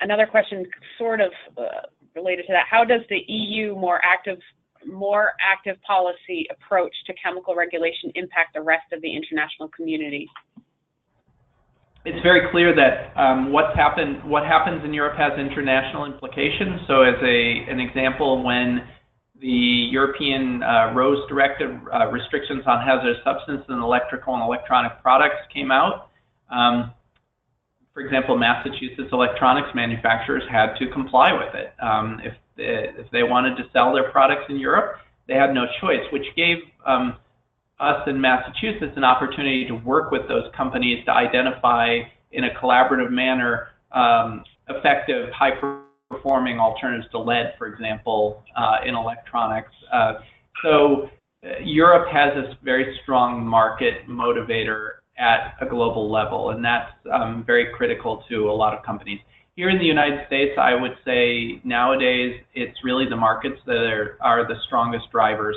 another question sort of related to that. How does the EU more active policy approach to chemical regulation impact the rest of the international community? It's very clear that what happens in Europe has international implications. So as an example, when the European RoHS directive restrictions on hazardous substances in electrical and electronic products came out, for example, Massachusetts electronics manufacturers had to comply with it. If they wanted to sell their products in Europe, they had no choice, which gave us in Massachusetts an opportunity to work with those companies to identify in a collaborative manner effective, high-performing alternatives to lead, for example, in electronics. So Europe has this very strong market motivator at a global level, and that's very critical to a lot of companies. Here in the United States, I would say nowadays it's really the markets that are the strongest drivers.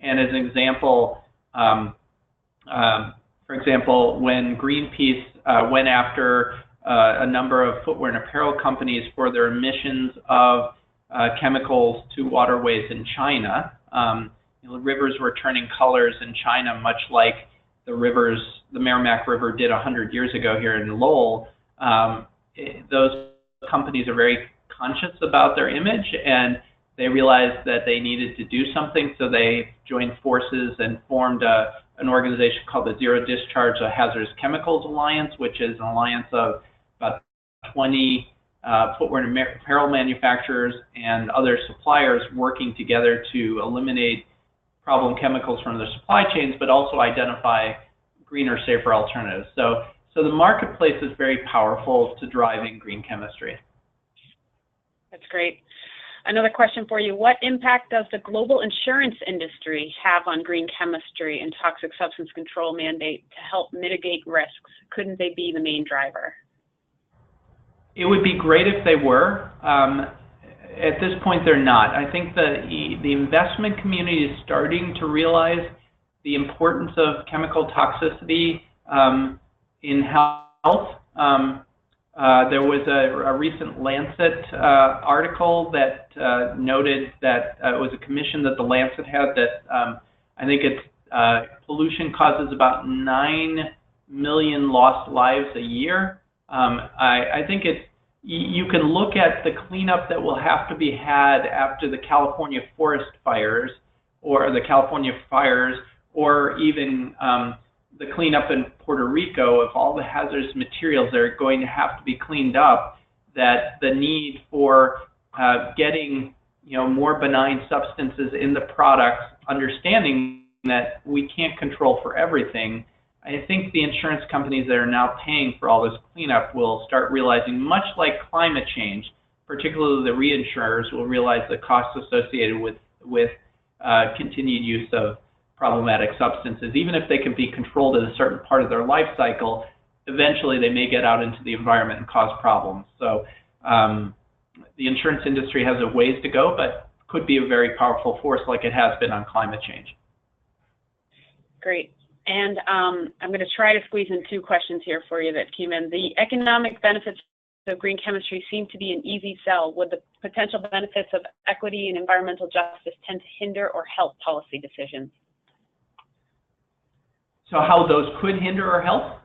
And as an example, for example, when Greenpeace went after a number of footwear and apparel companies for their emissions of chemicals to waterways in China, the rivers were turning colors in China, much like the Merrimack River did 100 years ago here in Lowell. Those companies are very conscious about their image, and they realized that they needed to do something, so they joined forces and formed an organization called the Zero Discharge Hazardous Chemicals Alliance, which is an alliance of about 20 footwear and apparel manufacturers and other suppliers working together to eliminate problem chemicals from their supply chains, but also identify greener, safer alternatives. So the marketplace is very powerful to driving green chemistry. That's great. Another question for you. What impact does the global insurance industry have on green chemistry and toxic substance control mandate to help mitigate risks? Couldn't they be the main driver? It would be great if they were. At this point, they're not. I think the investment community is starting to realize the importance of chemical toxicity in health. There was a recent Lancet article that noted that it was a commission that the Lancet had that I think pollution causes about 9 million lost lives a year. I think you can look at the cleanup that will have to be had after the California forest fires or the California fires, or even the cleanup in Puerto Rico of all the hazardous materials that are going to have to be cleaned up, that the need for getting more benign substances in the products, understanding that we can't control for everything. I think the insurance companies that are now paying for all this cleanup will start realizing, much like climate change, particularly the reinsurers will realize the costs associated with continued use of problematic substances. Even if they can be controlled at a certain part of their life cycle, eventually they may get out into the environment and cause problems. So the insurance industry has a ways to go, but could be a very powerful force like it has been on climate change. Great. And I'm going to try to squeeze in 2 questions here for you that came in. The economic benefits of green chemistry seem to be an easy sell. Would the potential benefits of equity and environmental justice tend to hinder or help policy decisions? So how those could hinder or help?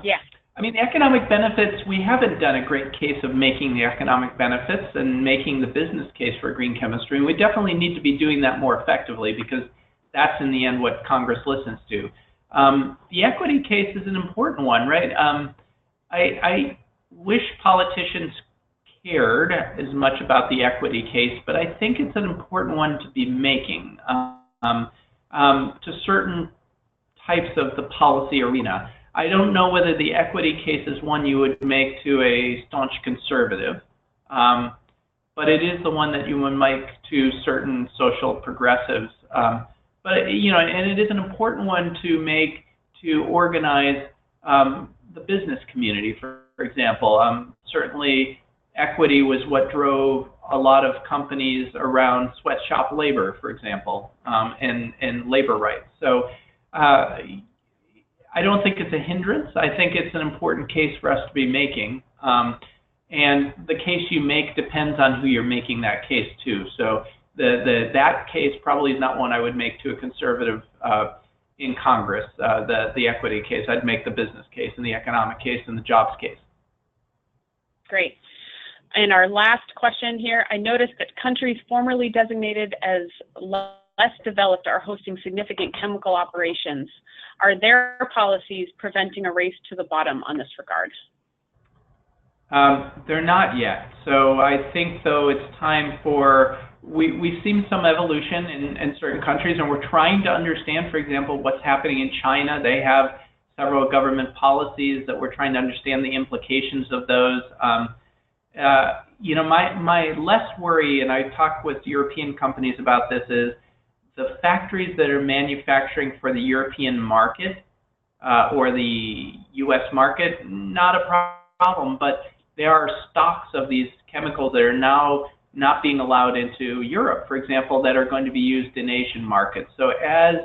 Yeah. I mean, the economic benefits, we haven't done a great case of making the economic benefits and making the business case for green chemistry. And we definitely need to be doing that more effectively, because that's in the end what Congress listens to. The equity case is an important one, right? I wish politicians cared as much about the equity case, but I think it's an important one to be making to certain types of the policy arena. I don't know whether the equity case is one you would make to a staunch conservative, but it is the one that you would make to certain social progressives. But and it is an important one to make to organize the business community, for example. Certainly, equity was what drove a lot of companies around sweatshop labor, for example, and labor rights. So I don't think it's a hindrance. I think it's an important case for us to be making. And the case you make depends on who you're making that case to. So that case probably is not one I would make to a conservative in Congress, the equity case. I'd make the business case and the economic case and the jobs case. Great. And our last question here, I noticed that countries formerly designated as less developed are hosting significant chemical operations. Are there policies preventing a race to the bottom on this regard? They're not yet. So I think, though, it's time for, we've seen some evolution in certain countries, and we're trying to understand, for example, what's happening in China. They have several government policies that we're trying to understand the implications of those. My less worry, and I talk with European companies about this, is the factories that are manufacturing for the European market or the U.S. market, not a problem, but there are stocks of these chemicals that are now not being allowed into Europe, for example, that are going to be used in Asian markets. So as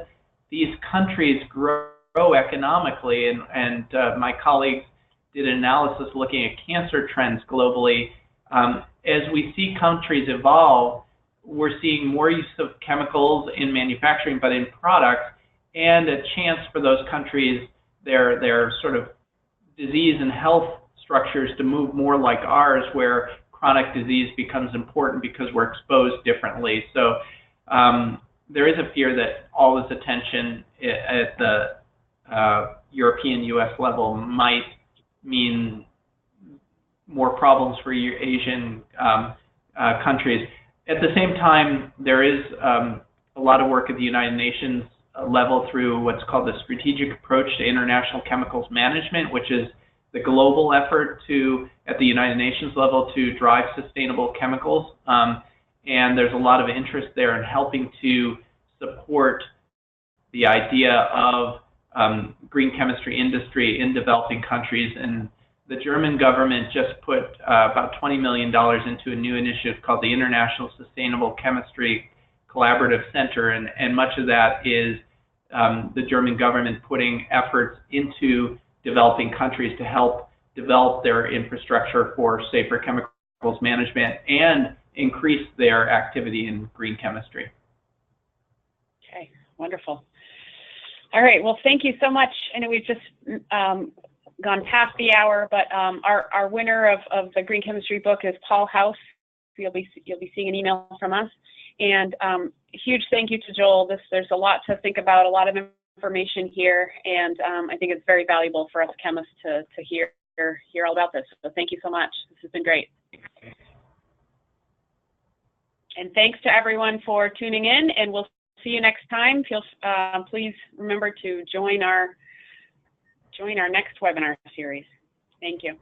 these countries grow economically, and my colleagues did an analysis looking at cancer trends globally, as we see countries evolve, we're seeing more use of chemicals in manufacturing, but in products, and a chance for those countries, their sort of disease and health structures to move more like ours, where chronic disease becomes important because we're exposed differently. So there is a fear that all this attention at the European, U.S. level might mean more problems for Asian countries. At the same time, there is a lot of work at the United Nations level through what's called the Strategic Approach to International Chemicals Management, which is the global effort at the United Nations level to drive sustainable chemicals. And there's a lot of interest there in helping to support the idea of green chemistry industry in developing countries. And the German government just put about $20 million into a new initiative called the International Sustainable Chemistry Collaborative Center, and much of that is the German government putting efforts into developing countries to help develop their infrastructure for safer chemicals management and increase their activity in green chemistry. Okay, wonderful. All right, well, thank you so much. I know we've just gone past the hour, but our winner of the green chemistry book is Paul House. You'll be seeing an email from us. And a huge thank you to Joel. There's a lot to think about, a lot of information here, and I think it's very valuable for us chemists to hear all about this. So thank you so much. This has been great. And thanks to everyone for tuning in, and we'll see you next time. Please remember to join our next webinar series. Thank you.